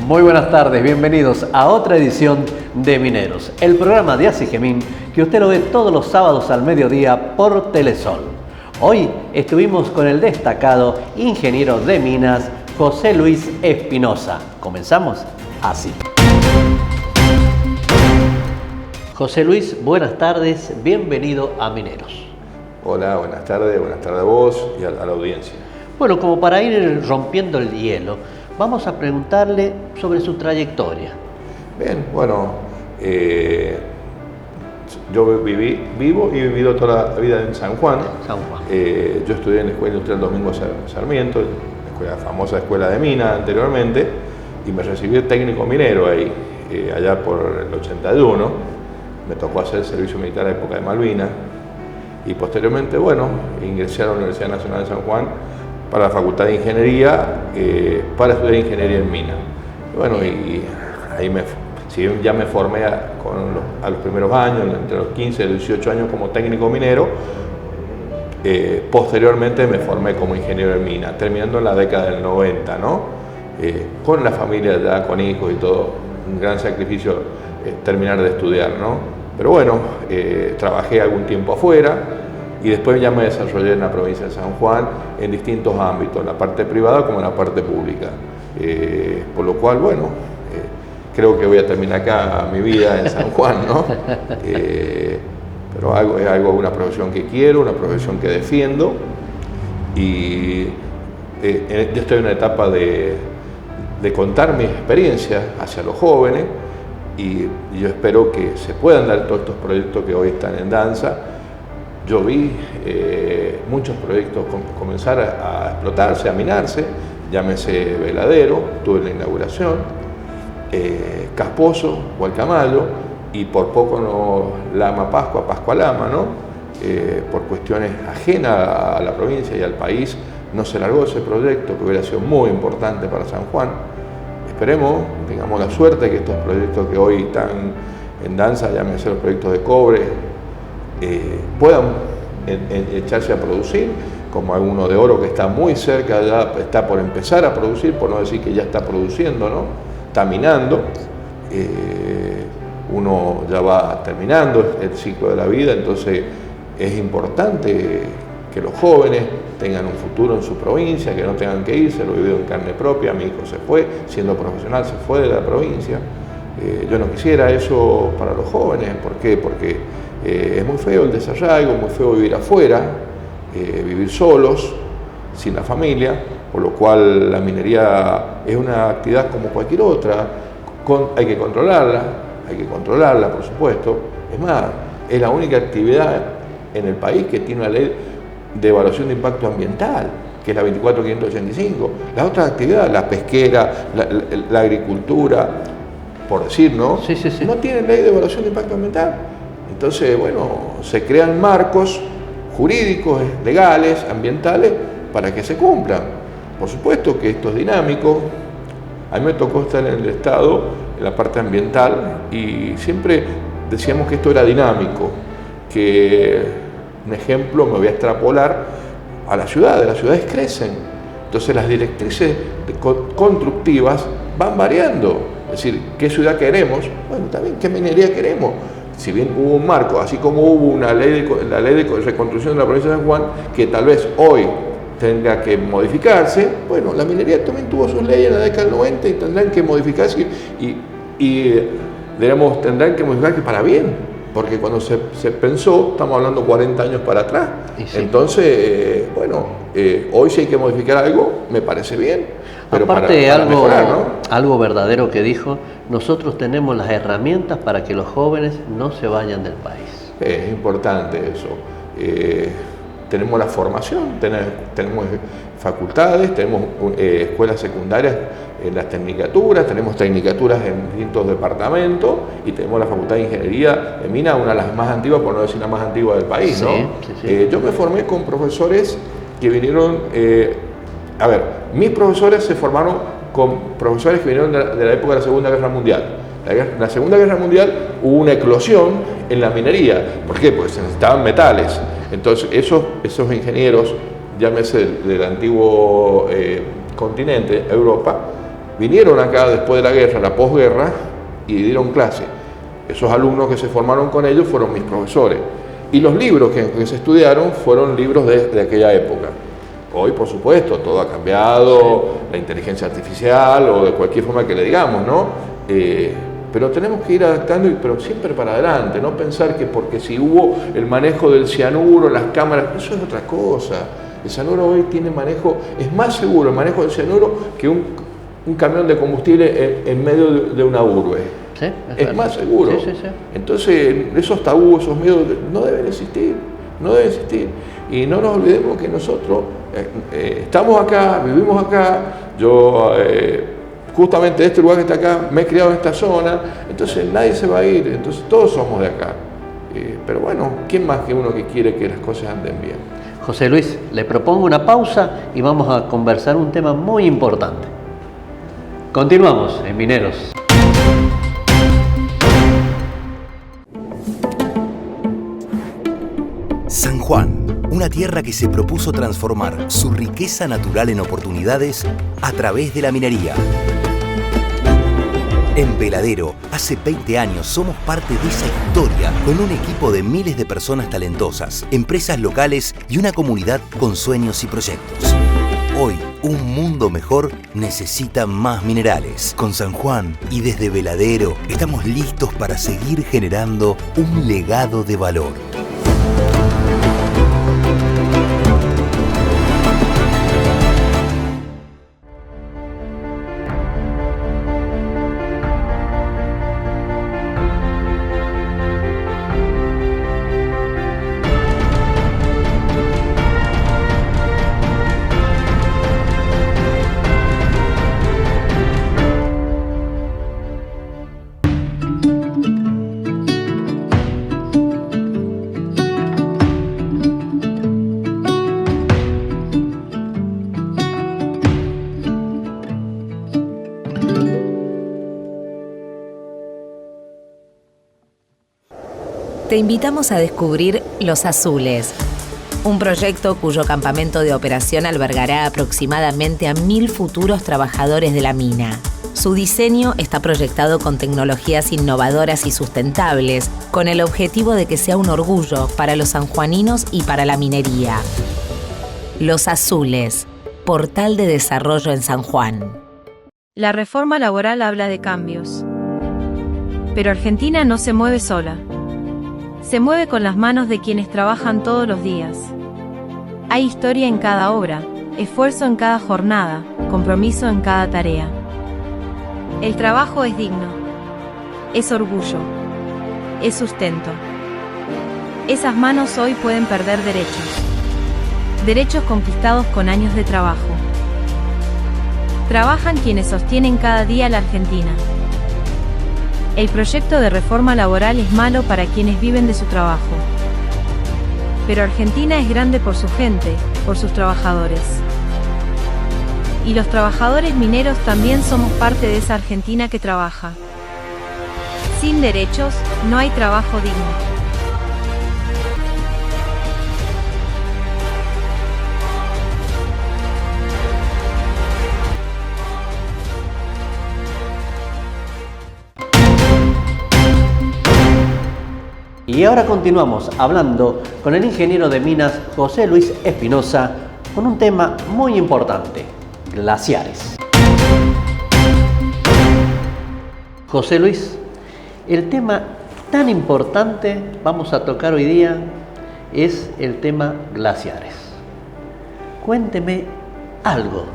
Muy buenas tardes, bienvenidos a otra edición de Mineros, el programa de Asigemín que usted lo ve todos los sábados al mediodía por Telesol. Hoy estuvimos con el destacado ingeniero de minas José Luis Espinosa. Comenzamos así. José Luis, buenas tardes, bienvenido a Mineros. Hola, buenas tardes a vos y a la audiencia. Bueno, como para ir rompiendo el hielo, vamos a preguntarle sobre su trayectoria. Bien, bueno, yo vivo y he vivido toda la vida en San Juan. Yo estudié en la Escuela Industrial Domingo Sarmiento, la famosa Escuela de Mina anteriormente, y me recibí de técnico minero ahí, allá por el 81. Me tocó hacer el servicio militar a la época de Malvinas, y posteriormente, bueno, ingresé a la Universidad Nacional de San Juan para la Facultad de Ingeniería, para estudiar Ingeniería en Mina. Bueno, y ahí si bien ya me formé a los primeros años, entre los 15 y los 18 años como técnico minero, posteriormente me formé como ingeniero en mina, terminando en la década del 90, ¿no? Con la familia ya, con hijos y todo, un gran sacrificio terminar de estudiar, ¿no? Pero bueno, trabajé algún tiempo afuera y después ya me desarrollé en la provincia de San Juan en distintos ámbitos, en la parte privada como en la parte pública. Por lo cual, bueno, creo que voy a terminar acá mi vida en San Juan, ¿no? Pero es una profesión que quiero, una profesión que defiendo, y yo estoy en una etapa de contar mis experiencias hacia los jóvenes, y yo espero que se puedan dar todos estos proyectos que hoy están en danza. Yo vi muchos proyectos comenzar a explotarse, a minarse, llámese Veladero, tuve la inauguración, Casposo, Gualcamayo, y por poco Lama Pascua, Pascua Lama, ¿no? Por cuestiones ajenas a la provincia y al país, no se largó ese proyecto que hubiera sido muy importante para San Juan. Esperemos, tengamos la suerte que estos proyectos que hoy están en danza, llámese los proyectos de cobre, puedan echarse a producir, como alguno de oro que está muy cerca, ya está por empezar a producir, por no decir que ya está produciendo, ¿no? Está minando. Uno ya va terminando el ciclo de la vida, entonces es importante que los jóvenes tengan un futuro en su provincia, que no tengan que irse, lo he vivido en carne propia. Mi hijo se fue, siendo profesional, se fue de la provincia. Yo no quisiera eso para los jóvenes. ¿Por qué? Porque es muy feo el desarraigo, muy feo vivir afuera, vivir solos, sin la familia, por lo cual la minería es una actividad como cualquier otra, hay que controlarla, por supuesto. Es más, es la única actividad en el país que tiene una ley de evaluación de impacto ambiental, que es la 24585. Las otras actividades, la pesquera, la agricultura, por decir, ¿no? Sí. No tienen ley de evaluación de impacto ambiental. Entonces, bueno, se crean marcos jurídicos, legales, ambientales, para que se cumplan. Por supuesto que esto es dinámico. A mí me tocó estar en el Estado, en la parte ambiental, y siempre decíamos que esto era dinámico, que un ejemplo me voy a extrapolar a las ciudades. Las ciudades crecen, entonces las directrices constructivas van variando. Es decir, ¿qué ciudad queremos? Bueno, también qué minería queremos. Si bien hubo un marco, así como hubo la ley de reconstrucción de la provincia de San Juan, que tal vez hoy tenga que modificarse, bueno, la minería también tuvo sus leyes en la década del 90 y tendrán que modificarse tendrán que modificarse para bien. Porque cuando se pensó, estamos hablando 40 años para atrás. Sí. Entonces, hoy si hay que modificar algo, me parece bien. Pero aparte, para mejorar, ¿no? Algo verdadero que dijo, nosotros tenemos las herramientas para que los jóvenes no se vayan del país. Es importante eso. Tenemos la formación, tenemos facultades, tenemos escuelas secundarias en las tecnicaturas, tenemos tecnicaturas en distintos departamentos, y tenemos la Facultad de Ingeniería en Mina, una de las más antiguas, por no decir la más antigua del país, ¿no? Sí. Yo me formé con profesores que vinieron, mis profesores se formaron con profesores que vinieron de la época de la Segunda Guerra Mundial. En la Segunda Guerra Mundial hubo una eclosión en la minería. ¿Por qué? Porque se necesitaban metales. Entonces esos ingenieros, llámese del antiguo continente, Europa, vinieron acá después de la guerra, la posguerra, y dieron clase. Esos alumnos que se formaron con ellos fueron mis profesores. Y los libros que se estudiaron fueron libros de aquella época. Hoy, por supuesto, todo ha cambiado, la inteligencia artificial o de cualquier forma que le digamos, ¿no? Pero tenemos que ir adaptando, pero siempre para adelante, no pensar que porque si hubo el manejo del cianuro, las cámaras, eso es otra cosa. El cianuro hoy tiene manejo, es más seguro el manejo del cianuro que un camión de combustible en medio de una urbe. Sí, es más seguro. Sí. Entonces, esos tabúes, esos miedos no deben existir, no deben existir. Y no nos olvidemos que nosotros estamos acá, vivimos acá, yo justamente este lugar que está acá, me he criado en esta zona, entonces nadie se va a ir, entonces todos somos de acá. Pero bueno, ¿quién más que uno que quiere que las cosas anden bien? José Luis, le propongo una pausa y vamos a conversar un tema muy importante. Continuamos en Mineros. San Juan, una tierra que se propuso transformar su riqueza natural en oportunidades a través de la minería. En Veladero, hace 20 años somos parte de esa historia, con un equipo de miles de personas talentosas, empresas locales y una comunidad con sueños y proyectos. Hoy, un mundo mejor necesita más minerales. Con San Juan y desde Veladero, estamos listos para seguir generando un legado de valor. Te invitamos a descubrir Los Azules, un proyecto cuyo campamento de operación albergará aproximadamente a 1000 futuros trabajadores de la mina. Su diseño está proyectado con tecnologías innovadoras y sustentables, con el objetivo de que sea un orgullo para los sanjuaninos y para la minería. Los Azules, portal de desarrollo en San Juan. La reforma laboral habla de cambios. Pero Argentina no se mueve sola. Se mueve con las manos de quienes trabajan todos los días. Hay historia en cada obra, esfuerzo en cada jornada, compromiso en cada tarea. El trabajo es digno, es orgullo, es sustento. Esas manos hoy pueden perder derechos conquistados con años de trabajo. Trabajan quienes sostienen cada día la Argentina. El proyecto de reforma laboral es malo para quienes viven de su trabajo. Pero Argentina es grande por su gente, por sus trabajadores. Y los trabajadores mineros también somos parte de esa Argentina que trabaja. Sin derechos, no hay trabajo digno. Y ahora continuamos hablando con el ingeniero de minas José Luis Espinosa con un tema muy importante, glaciares. José Luis, el tema tan importante vamos a tocar hoy día es el tema glaciares. Cuénteme algo.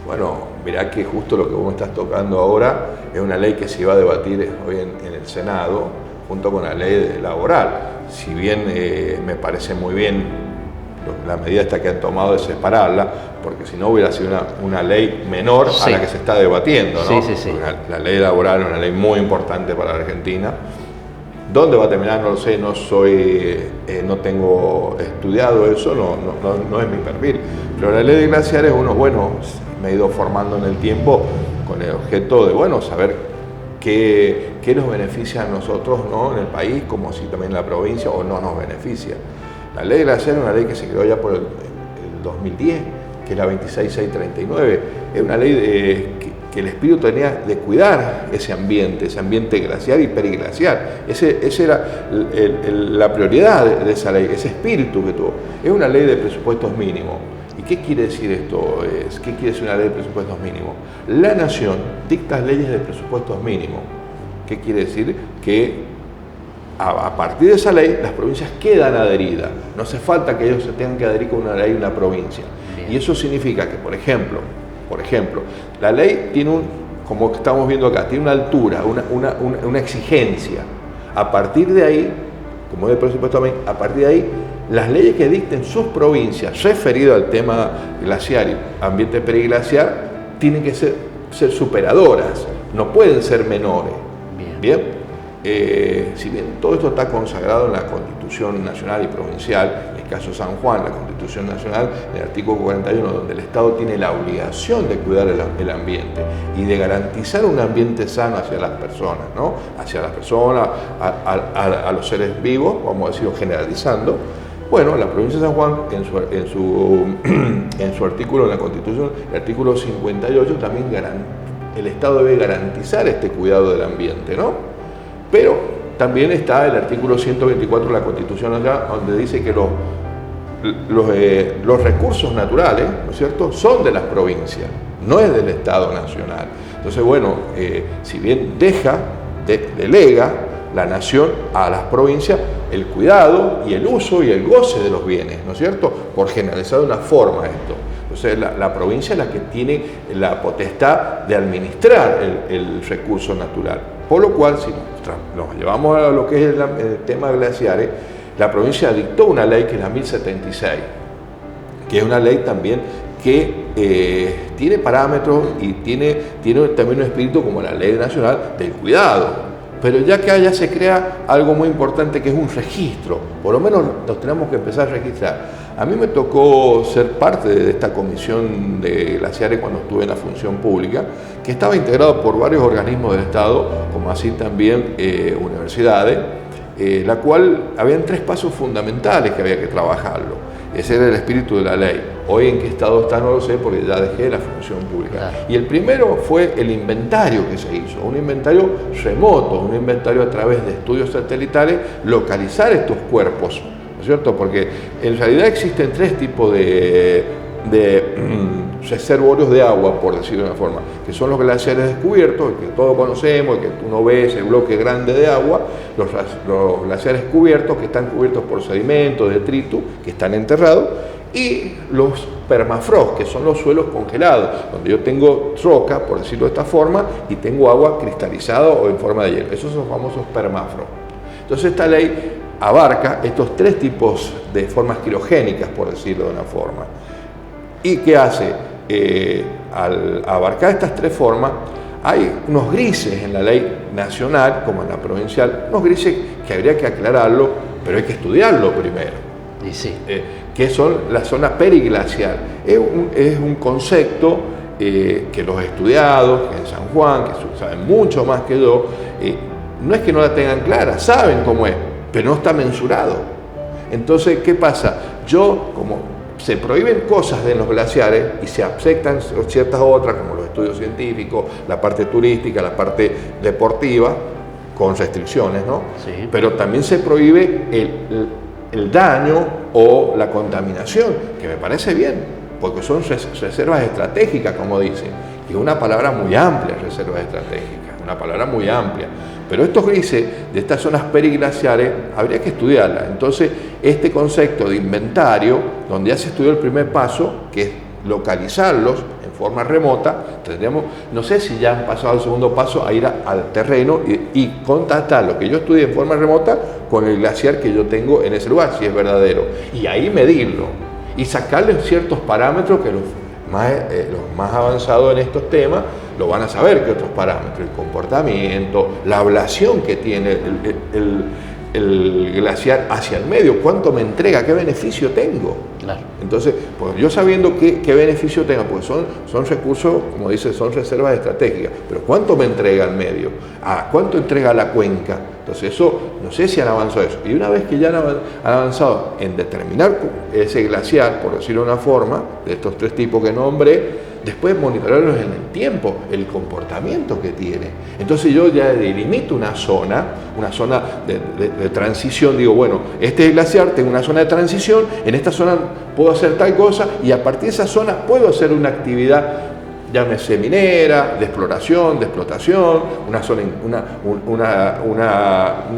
Bueno, mirá que justo lo que vos me estás tocando ahora es una ley que se va a debatir hoy en el Senado, junto con la ley laboral. Si bien me parece muy bien la medida esta que han tomado de separarla, porque si no hubiera sido una ley menor a la que se está debatiendo, ¿no? Sí. La ley laboral es una ley muy importante para la Argentina. ¿Dónde va a terminar? No lo sé, no tengo estudiado eso, no es mi perfil. Pero la ley de glaciares, me he ido formando en el tiempo con el objeto de, saber qué nos beneficia a nosotros, ¿no?, en el país, como si también en la provincia, o no nos beneficia. La ley de glaciares es una ley que se creó ya por el 2010, que es la 26639. Es una ley que el espíritu tenía de cuidar ese ambiente glaciar y periglaciar. Esa era la prioridad de esa ley, ese espíritu que tuvo. Es una ley de presupuestos mínimos. ¿Y qué quiere decir esto? ¿Qué quiere decir una ley de presupuestos mínimos? La nación dicta leyes de presupuestos mínimos. ¿Qué quiere decir? Que a partir de esa ley las provincias quedan adheridas. No hace falta que ellos se tengan que adherir con una ley de una provincia. Bien. Y eso significa que, por ejemplo, la ley tiene como estamos viendo acá, tiene una altura, una exigencia. A partir de ahí, como es el presupuesto también, a partir de ahí, las leyes que dicten sus provincias referido al tema glaciar y ambiente periglaciar tienen que ser superadoras, no pueden ser menores. Bien. Si bien todo esto está consagrado en la Constitución Nacional y Provincial, en el caso de San Juan, la Constitución Nacional, en el artículo 41, donde el Estado tiene la obligación de cuidar el ambiente y de garantizar un ambiente sano hacia las personas, ¿no? Hacia las personas, a los seres vivos, vamos a decirlo generalizando. Bueno, la provincia de San Juan, en su artículo en la Constitución, el artículo 58, también el Estado debe garantizar este cuidado del ambiente, ¿no? Pero también está el artículo 124 de la Constitución acá, donde dice que los recursos naturales, ¿no es cierto?, son de las provincias, no es del Estado Nacional. Entonces, bueno, si bien delega la nación a las provincias el cuidado y el uso y el goce de los bienes, ¿no es cierto?, por generalizar de una forma esto. Entonces, la provincia es la que tiene la potestad de administrar el recurso natural. Por lo cual, si nos llevamos a lo que es el tema glaciares, la provincia dictó una ley que es la 1076, que es una ley también que tiene parámetros y tiene también un espíritu como la ley nacional del cuidado. Pero ya que allá se crea algo muy importante que es un registro, por lo menos nos tenemos que empezar a registrar. A mí me tocó ser parte de esta comisión de glaciares cuando estuve en la función pública, que estaba integrado por varios organismos del Estado, como así también universidades, la cual habían 3 pasos fundamentales que había que trabajarlo. Ese era el espíritu de la ley. Hoy en qué estado está no lo sé porque ya dejé la función pública. Claro. Y el primero fue el inventario que se hizo, un inventario remoto, un inventario a través de estudios satelitales, localizar estos cuerpos, ¿no es cierto? Porque en realidad existen 3 tipos de reservorios de agua, por decirlo de una forma, que son los glaciares descubiertos, el que todos conocemos, el que uno ve ese bloque grande de agua, los glaciares cubiertos, que están cubiertos por sedimentos, detritus, que están enterrados, y los permafrost, que son los suelos congelados, donde yo tengo roca, por decirlo de esta forma, y tengo agua cristalizada o en forma de hielo. Esos son los famosos permafrost. Entonces esta ley abarca estos 3 tipos de formas quirogénicas, por decirlo de una forma. ¿Y qué hace? Al abarcar estas 3 formas, hay unos grises en la ley nacional, como en la provincial, unos grises que habría que aclararlo, pero hay que estudiarlo primero. Y sí. Que son la zona periglacial. Es un concepto que los estudiados, que en San Juan, que saben mucho más que yo, no es que no la tengan clara, saben cómo es, pero no está mensurado. Entonces, ¿qué pasa? Como se prohíben cosas de los glaciares y se aceptan ciertas otras, como los estudios científicos, la parte turística, la parte deportiva, con restricciones, ¿no? Sí. Pero también se prohíbe el daño o la contaminación, que me parece bien, porque son reservas estratégicas, como dicen, y es una palabra muy amplia, reservas estratégicas, una palabra muy amplia. Pero estos grises de estas zonas periglaciares habría que estudiarlas. Entonces, este concepto de inventario, donde ya se estudió el primer paso, que es localizarlos en forma remota, tendríamos, no sé si ya han pasado al segundo paso, a ir al terreno y contactar lo que yo estudié en forma remota con el glaciar que yo tengo en ese lugar, si es verdadero. Y ahí medirlo y sacarle ciertos parámetros que los más avanzados en estos temas lo van a saber, que otros parámetros, el comportamiento, la ablación que tiene el glaciar hacia el medio, cuánto me entrega, qué beneficio tengo. Claro. Entonces, pues yo sabiendo qué beneficio tengo, pues son recursos, como dice, son reservas estratégicas, pero cuánto me entrega al medio, cuánto entrega la cuenca. Entonces eso, no sé si han avanzado eso. Y una vez que ya han avanzado en determinar ese glaciar, por decirlo de una forma, de estos 3 tipos que nombré, después monitorearlos en el tiempo, el comportamiento que tiene. Entonces yo ya delimito una zona de transición, digo, bueno, este es el glaciar, tengo una zona de transición, en esta zona puedo hacer tal cosa y a partir de esa zona puedo hacer una actividad, llámese minera, de exploración, de explotación, un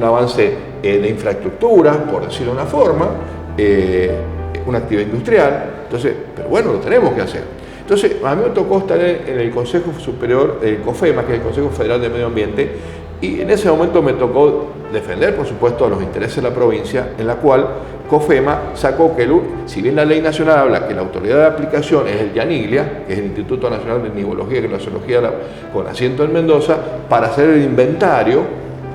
avance de infraestructura, por decirlo de una forma, una actividad industrial. Entonces, pero bueno, lo tenemos que hacer. Entonces, a mí me tocó estar en el Consejo Superior, COFEMA, que es el Consejo Federal de Medio Ambiente, y en ese momento me tocó defender, por supuesto, los intereses de la provincia, en la cual COFEMA sacó que, si bien la ley nacional habla que la autoridad de aplicación es el IANIGLIA, que es el Instituto Nacional de Nivología y Glaciología con asiento en Mendoza, para hacer el inventario,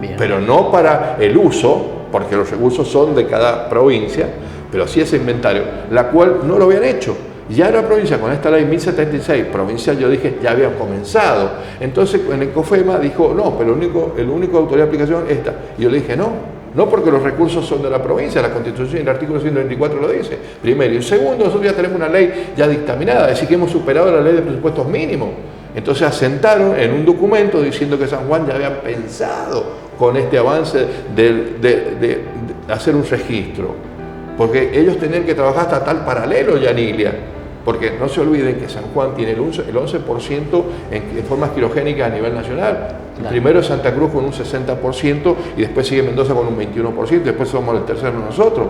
bien, pero no para el uso, porque los recursos son de cada provincia, pero sí ese inventario, la cual no lo habían hecho. Ya la provincia, con esta ley 1076, provincial, yo dije, ya había comenzado. Entonces, en el COFEMA dijo, no, pero el único autoridad de aplicación es esta. Y yo le dije, no porque los recursos son de la provincia, la Constitución y el artículo 124 lo dice, primero. Y segundo, nosotros ya tenemos una ley ya dictaminada, es decir, que hemos superado la ley de presupuestos mínimos. Entonces asentaron en un documento diciendo que San Juan ya había pensado con este avance de hacer un registro, porque ellos tenían que trabajar hasta tal paralelo, Yanilia, porque no se olviden que San Juan tiene el 11% en formas quirogénicas a nivel nacional. Claro. Primero es Santa Cruz con un 60% y después sigue Mendoza con un 21%, y después somos el tercero nosotros.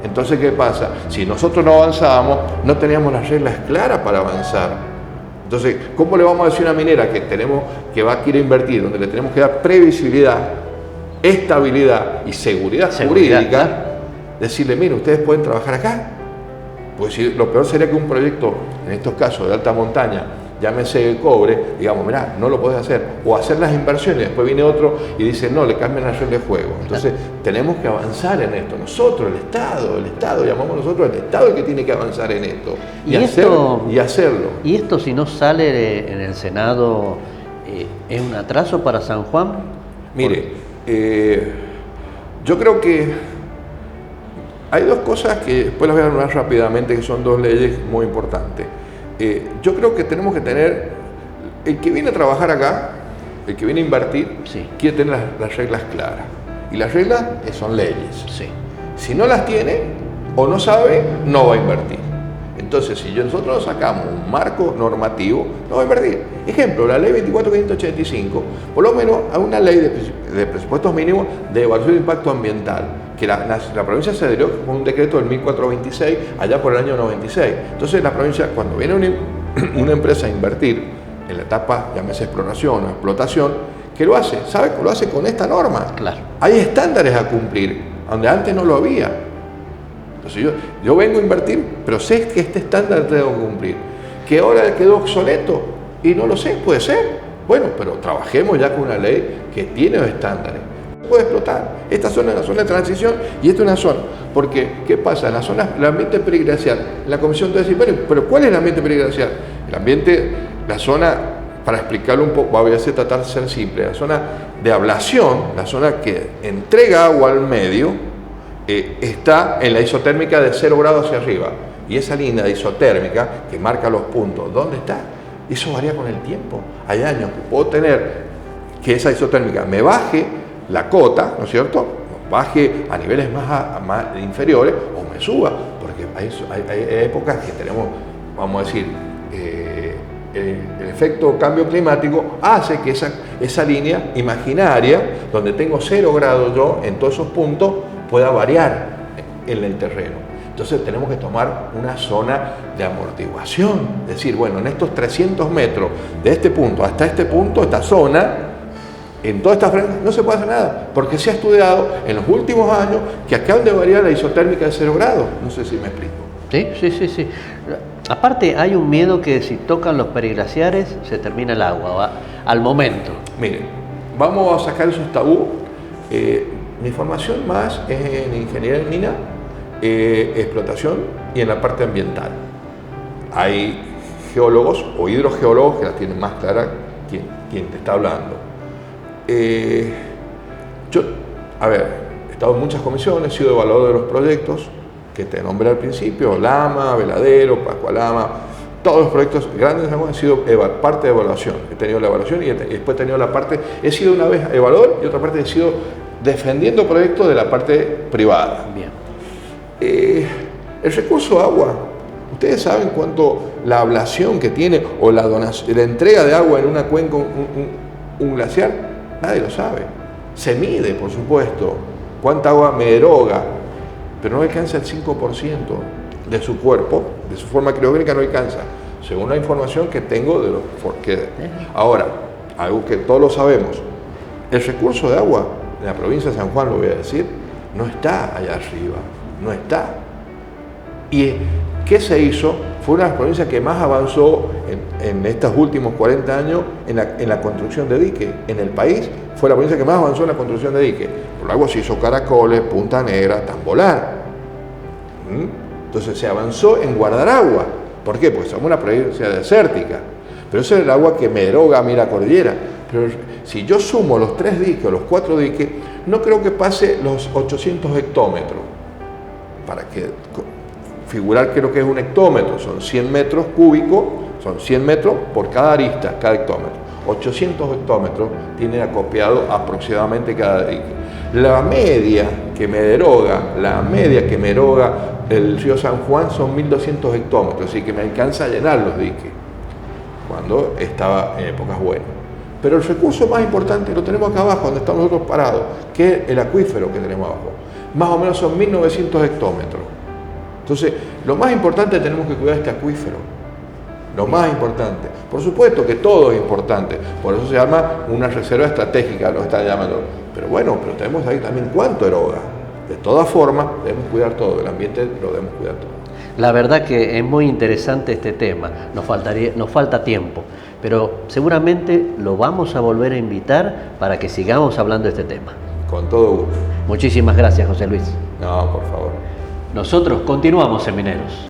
Entonces, ¿qué pasa? Si nosotros no avanzábamos, no teníamos las reglas claras para avanzar. Entonces, ¿cómo le vamos a decir a una minera que va a querer invertir, donde le tenemos que dar previsibilidad, estabilidad y seguridad jurídica? Decirle, mire, ustedes pueden trabajar acá. Pues si, lo peor sería que un proyecto, en estos casos de alta montaña, llámese cobre, digamos, mirá, no lo podés hacer, o hacer las inversiones, después viene otro y dice, no, le cambian la regla de juego. Entonces, tenemos que avanzar en esto, nosotros, el Estado, llamamos nosotros el Estado el que tiene que avanzar en esto, y hacerlo. ¿Y esto si no sale en el Senado, es un atraso para San Juan? Mire, yo creo que hay dos cosas que después las voy a hablar rápidamente, que son dos leyes muy importantes. Yo creo que tenemos que tener, el que viene a trabajar acá, el que viene a invertir, sí, quiere tener las reglas claras. Y las reglas son leyes. Sí. Si no las tiene o no sabe, no va a invertir. Entonces, si nosotros sacamos un marco normativo, no va a invertir. Ejemplo, la ley 24.585, por lo menos hay una ley de presupuestos mínimos de evaluación de impacto ambiental, que la provincia se adherió con un decreto del 1426, allá por el año 96. Entonces la provincia, cuando viene una empresa a invertir en la etapa, llámese exploración o explotación, ¿qué lo hace? ¿Sabe? Lo hace con esta norma. Claro. Hay estándares a cumplir, donde antes no lo había. Entonces yo vengo a invertir, pero sé que este estándar tengo que cumplir. Que ahora quedó obsoleto y no lo sé, puede ser. Bueno, pero trabajemos ya con una ley que tiene los estándares. Puede explotar. Esta zona es una zona de transición y esta es una zona. Porque, ¿qué pasa? La zona, el ambiente periglacial, la comisión te dice, bueno, pero ¿cuál es el ambiente periglacial? El ambiente, la zona, para explicarlo un poco, voy a tratar de ser simple, la zona de ablación, la zona que entrega agua al medio, está en la isotérmica de 0 grados hacia arriba. Y esa línea isotérmica que marca los puntos, ¿dónde está? Eso varía con el tiempo. Hay años que puedo tener que esa isotérmica me baje la cota, ¿no es cierto? Baje a niveles más inferiores o me suba, porque hay épocas que tenemos, vamos a decir, el efecto cambio climático hace que esa línea imaginaria, donde tengo 0 grados yo, en todos esos puntos, pueda variar en el terreno. Entonces tenemos que tomar una zona de amortiguación, es decir, bueno, en estos 300 metros de este punto hasta este punto, esta zona, en toda esta franja no se puede hacer nada, porque se ha estudiado en los últimos años que acá donde varía la isotérmica de 0 grados. No sé si me explico. Sí. Aparte hay un miedo que si tocan los periglaciares se termina el agua, al momento. Miren, vamos a sacar esos tabú. Mi formación más es en ingeniería en mina, explotación y en la parte ambiental. Hay geólogos o hidrogeólogos que las tienen más claras quien te está hablando. Yo, he estado en muchas comisiones, he sido evaluador de los proyectos que te nombré al principio, Lama, Veladero, Pascualama, Todos los proyectos grandes de San Juan han sido parte de evaluación. He tenido la evaluación y después he tenido la parte, he sido una vez evaluador y otra parte he sido defendiendo proyectos de la parte privada. Bien. El recurso agua, ustedes saben cuánto la ablación que tiene o la entrega de agua en una cuenca, un glaciar, nadie lo sabe. Se mide, por supuesto, cuánta agua me eroga, pero no alcanza el 5% de su cuerpo, de su forma criogénica no alcanza, según la información que tengo de ahora, algo que todos lo sabemos, el recurso de agua en la provincia de San Juan, lo voy a decir, no está allá arriba, no está. ¿Y qué se hizo? Fue una de las provincias que más avanzó en estos últimos 40 años en la construcción de diques. En el país fue la provincia que más avanzó en la construcción de diques. Por algo se hizo Caracoles, Punta Negra, Tambolar. Entonces se avanzó en guardar agua. ¿Por qué? Porque somos una provincia desértica. Pero eso es el agua que me eroga a mí la cordillera. Pero si yo sumo los 3 diques o los 4 diques, no creo que pase los 800 hectómetros. Para que figurar que lo que es un hectómetro, son 100 metros cúbicos, son 100 metros por cada arista, cada hectómetro. 800 hectómetros tienen acopiado aproximadamente cada dique. La media que me eroga el río San Juan son 1200 hectómetros, así que me alcanza a llenar los diques, cuando estaba en épocas buenas. Pero el recurso más importante lo tenemos acá abajo, donde estamos nosotros parados, que es el acuífero que tenemos abajo. Más o menos son 1900 hectómetros. Entonces, lo más importante, tenemos que cuidar este acuífero. Lo más importante. Por supuesto que todo es importante. Por eso se llama una reserva estratégica, lo están llamando. Pero bueno, pero tenemos ahí también cuánto eroga. De todas formas, debemos cuidar todo. El ambiente lo debemos cuidar todo. La verdad que es muy interesante este tema. Nos falta tiempo. Pero seguramente lo vamos a volver a invitar para que sigamos hablando de este tema. Con todo gusto. Muchísimas gracias, José Luis. No, por favor. Nosotros continuamos en Mineros.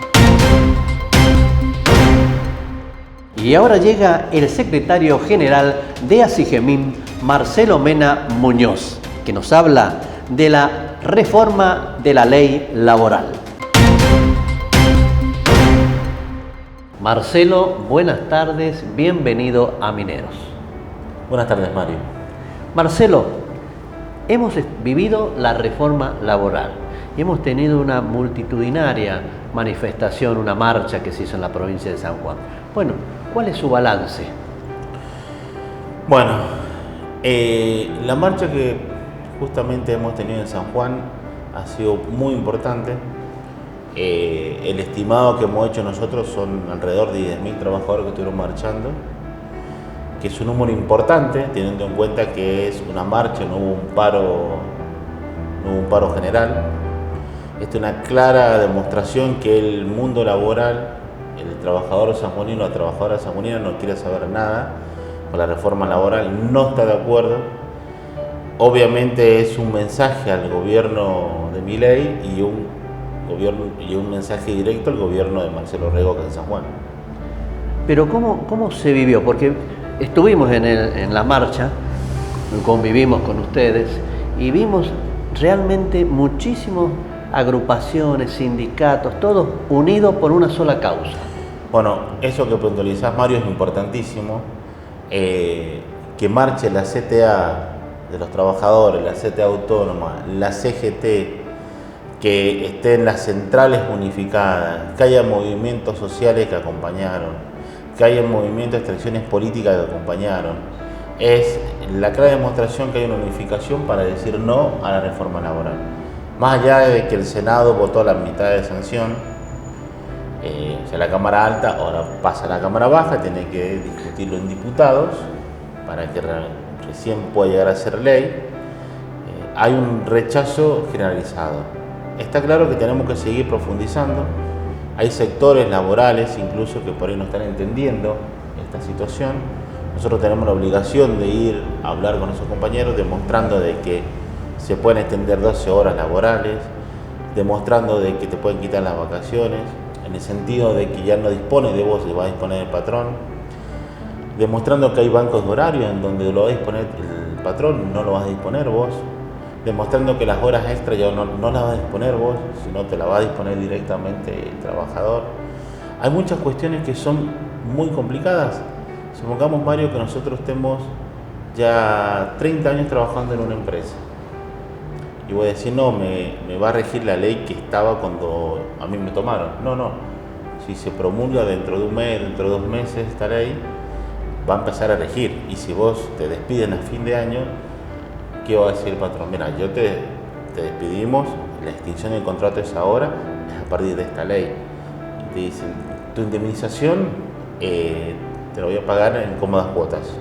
Y ahora llega el secretario general de ASIGEMIN, Marcelo Mena Muñoz, que nos habla de la reforma de la ley laboral. Marcelo, buenas tardes, bienvenido a Mineros. Buenas tardes, Mario. Marcelo, hemos vivido la reforma laboral y hemos tenido una multitudinaria manifestación, una marcha que se hizo en la provincia de San Juan. Bueno, ¿cuál es su balance? Bueno, la marcha que justamente hemos tenido en San Juan ha sido muy importante. El estimado que hemos hecho nosotros son alrededor de 10.000 trabajadores que estuvieron marchando, que es un número importante, teniendo en cuenta que es una marcha, no hubo un paro general. Esta es una clara demostración que el mundo laboral, el trabajador sanjuanino, la trabajadora sanjuanina no quiere saber nada con la reforma laboral, no está de acuerdo. Obviamente es un mensaje al gobierno de Milei y un mensaje directo al gobierno de Marcelo Rego acá en San Juan. Pero ¿cómo se vivió? Porque estuvimos en la marcha, convivimos con ustedes y vimos realmente muchísimas agrupaciones, sindicatos, todos unidos por una sola causa. Bueno, eso que puntualizás, Mario, es importantísimo. Que marche la CTA de los trabajadores, la CTA autónoma, la CGT, que estén las centrales unificadas, que haya movimientos sociales que acompañaron, que haya movimientos de extracciones políticas que acompañaron. Es la clara demostración que hay una unificación para decir no a la reforma laboral. Más allá de que el Senado votó la mitad de sanción, o sea, la Cámara Alta ahora pasa a la Cámara Baja, tiene que discutirlo en diputados para que recién pueda llegar a ser ley. Hay un rechazo generalizado. Está claro que tenemos que seguir profundizando. Hay sectores laborales incluso que por ahí no están entendiendo esta situación. Nosotros tenemos la obligación de ir a hablar con esos compañeros, demostrando de que se pueden extender 12 horas laborales, demostrando de que te pueden quitar las vacaciones, en el sentido de que ya no dispone de vos, se va a disponer el patrón, demostrando que hay bancos de horario en donde lo va a disponer el patrón, no lo vas a disponer vos, demostrando que las horas extras ya no las vas a disponer vos, sino te las va a disponer directamente el trabajador. Hay muchas cuestiones que son muy complicadas. Supongamos, Mario, que nosotros estemos ya 30 años trabajando en una empresa. Y voy a decir, no, me va a regir la ley que estaba cuando a mí me tomaron. No. Si se promulga dentro de un mes, dentro de 2 meses esta ley, va a empezar a regir. Y si vos te despiden a fin de año, ¿qué va a decir el patrón? Mira, te despedimos, la extinción del contrato es ahora, es a partir de esta ley. Y te dicen, tu indemnización te la voy a pagar en cómodas cuotas.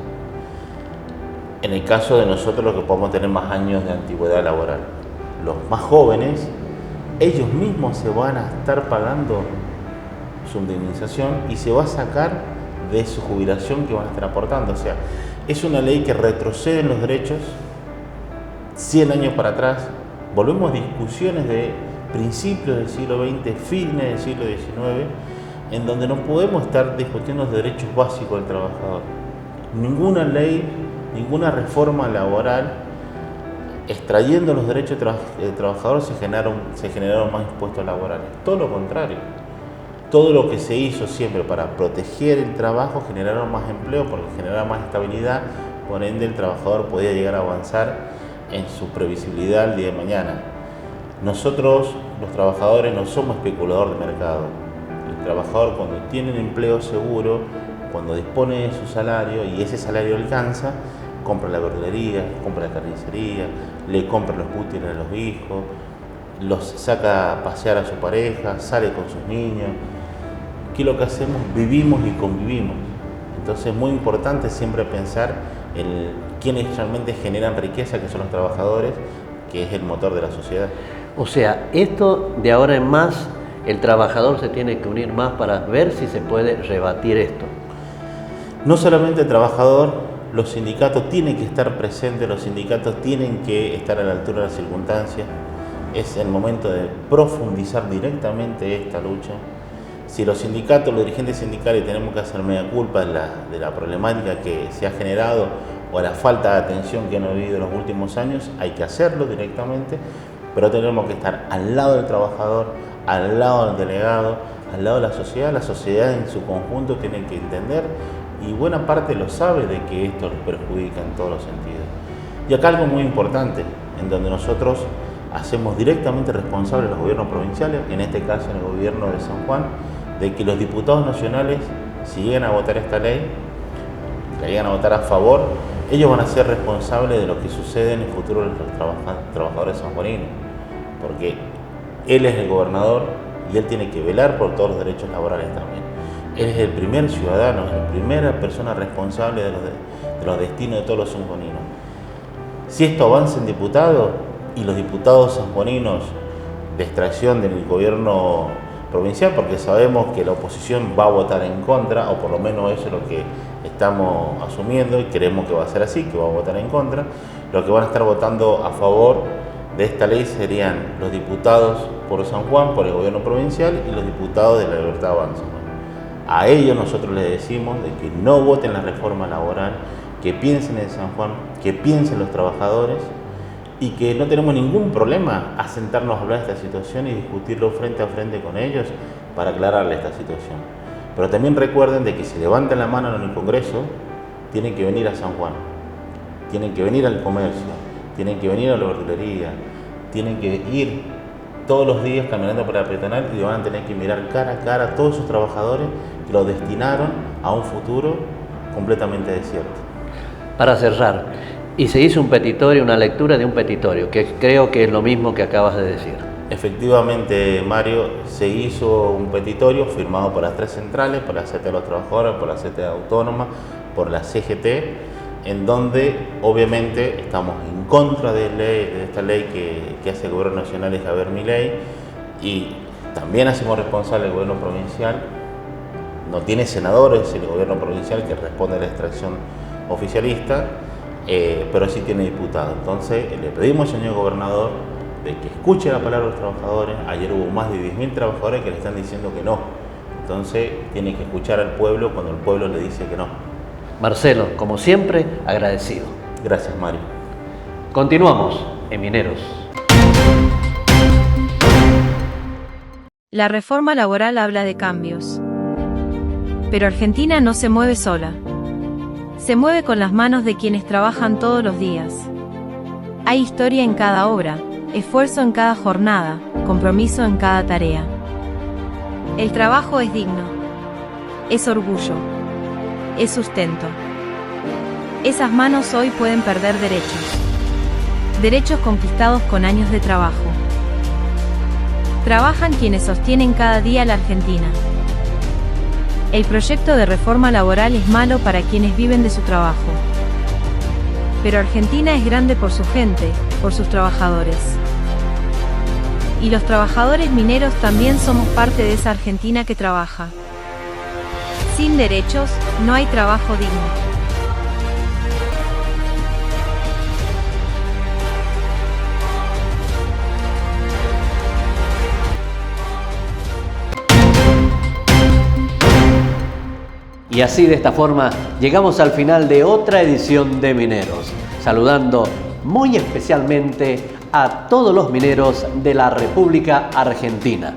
En el caso de nosotros, los que podemos tener más años de antigüedad laboral, los más jóvenes, ellos mismos se van a estar pagando su indemnización y se va a sacar de su jubilación que van a estar aportando. O sea, es una ley que retrocede en los derechos 100 años para atrás. Volvemos a discusiones de principios del siglo XX, fines del siglo XIX, en donde no podemos estar discutiendo los derechos básicos del trabajador. Ninguna ley, ninguna reforma laboral extrayendo los derechos del trabajador se generaron más impuestos laborales. Todo lo contrario. Todo lo que se hizo siempre para proteger el trabajo generaron más empleo porque generaba más estabilidad, por ende el trabajador podía llegar a avanzar en su previsibilidad el día de mañana. Nosotros, los trabajadores, no somos especuladores de mercado. El trabajador, cuando tiene un empleo seguro, cuando dispone de su salario y ese salario alcanza, compra la verdulería, compra la carnicería, le compra los útiles a los hijos, los saca a pasear a su pareja, sale con sus niños. Aquí lo que hacemos, vivimos y convivimos. Entonces es muy importante siempre pensar en quiénes realmente generan riqueza, que son los trabajadores, que es el motor de la sociedad. O sea, esto de ahora en más, el trabajador se tiene que unir más para ver si se puede rebatir esto. No solamente el trabajador, los sindicatos tienen que estar presentes, los sindicatos tienen que estar a la altura de las circunstancias. Es el momento de profundizar directamente esta lucha. Si los sindicatos, los dirigentes sindicales tenemos que hacer mea culpa de la problemática que se ha generado o la falta de atención que han habido en los últimos años, hay que hacerlo directamente, pero tenemos que estar al lado del trabajador, al lado del delegado, al lado de la sociedad en su conjunto tiene que entender, y buena parte lo sabe, de que esto les perjudica en todos los sentidos. Y acá algo muy importante, en donde nosotros hacemos directamente responsables a los gobiernos provinciales, en este caso en el gobierno de San Juan, de que los diputados nacionales, si llegan a votar esta ley, la llegan a votar a favor, ellos van a ser responsables de lo que sucede en el futuro de los trabajadores sanjuaninos, porque él es el gobernador y él tiene que velar por todos los derechos laborales también. Él es el primer ciudadano, la primera persona responsable de los destinos de todos los sanjuaninos. Si esto avanza en diputados y los diputados sanjuaninos de extracción del gobierno provincial, porque sabemos que la oposición va a votar en contra, o por lo menos eso es lo que estamos asumiendo y creemos que va a ser así, que va a votar en contra, lo que van a estar votando a favor de esta ley serían los diputados por San Juan, por el gobierno provincial, y los diputados de la Libertad Avanza. A ellos nosotros les decimos de que no voten la reforma laboral, que piensen en San Juan, que piensen los trabajadores, y que no tenemos ningún problema a sentarnos a hablar de esta situación y discutirlo frente a frente con ellos para aclararle esta situación. Pero también recuerden de que si levantan la mano en el Congreso, tienen que venir a San Juan, tienen que venir al comercio, tienen que venir a la verdulería, tienen que ir todos los días caminando por la peatonal y van a tener que mirar cara a cara a todos sus trabajadores que los destinaron a un futuro completamente desierto. Para cerrar, y se hizo un petitorio, una lectura de un petitorio, que creo que es lo mismo que acabas de decir. Efectivamente, Mario, se hizo un petitorio firmado por las 3 centrales, por la CTA de los Trabajadores, por la CTA Autónoma, por la CGT, en donde obviamente estamos en contra de esta ley que hace el gobierno nacional de Javier Milei, y también hacemos responsable el gobierno provincial. No tiene senadores el gobierno provincial, que responde a la extracción oficialista, pero sí tiene diputados. Entonces le pedimos al señor gobernador de que escuche la palabra de los trabajadores. Ayer hubo más de 10.000 trabajadores que le están diciendo que no. Entonces tiene que escuchar al pueblo cuando el pueblo le dice que no. Marcelo, como siempre, agradecido. Gracias, Mario. Continuamos en Mineros. La reforma laboral habla de cambios. Pero Argentina no se mueve sola. Se mueve con las manos de quienes trabajan todos los días. Hay historia en cada obra, esfuerzo en cada jornada, compromiso en cada tarea. El trabajo es digno. Es orgullo. Es sustento. Esas manos hoy pueden perder derechos. Derechos conquistados con años de trabajo. Trabajan quienes sostienen cada día la Argentina. El proyecto de reforma laboral es malo para quienes viven de su trabajo. Pero Argentina es grande por su gente, por sus trabajadores. Y los trabajadores mineros también somos parte de esa Argentina que trabaja. Sin derechos, no hay trabajo digno. Y así, de esta forma, llegamos al final de otra edición de Mineros, saludando muy especialmente a todos los mineros de la República Argentina.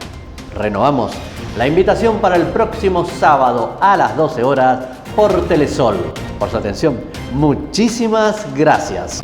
Renovamos la invitación para el próximo sábado a las 12 horas por Telesol. Por su atención, muchísimas gracias.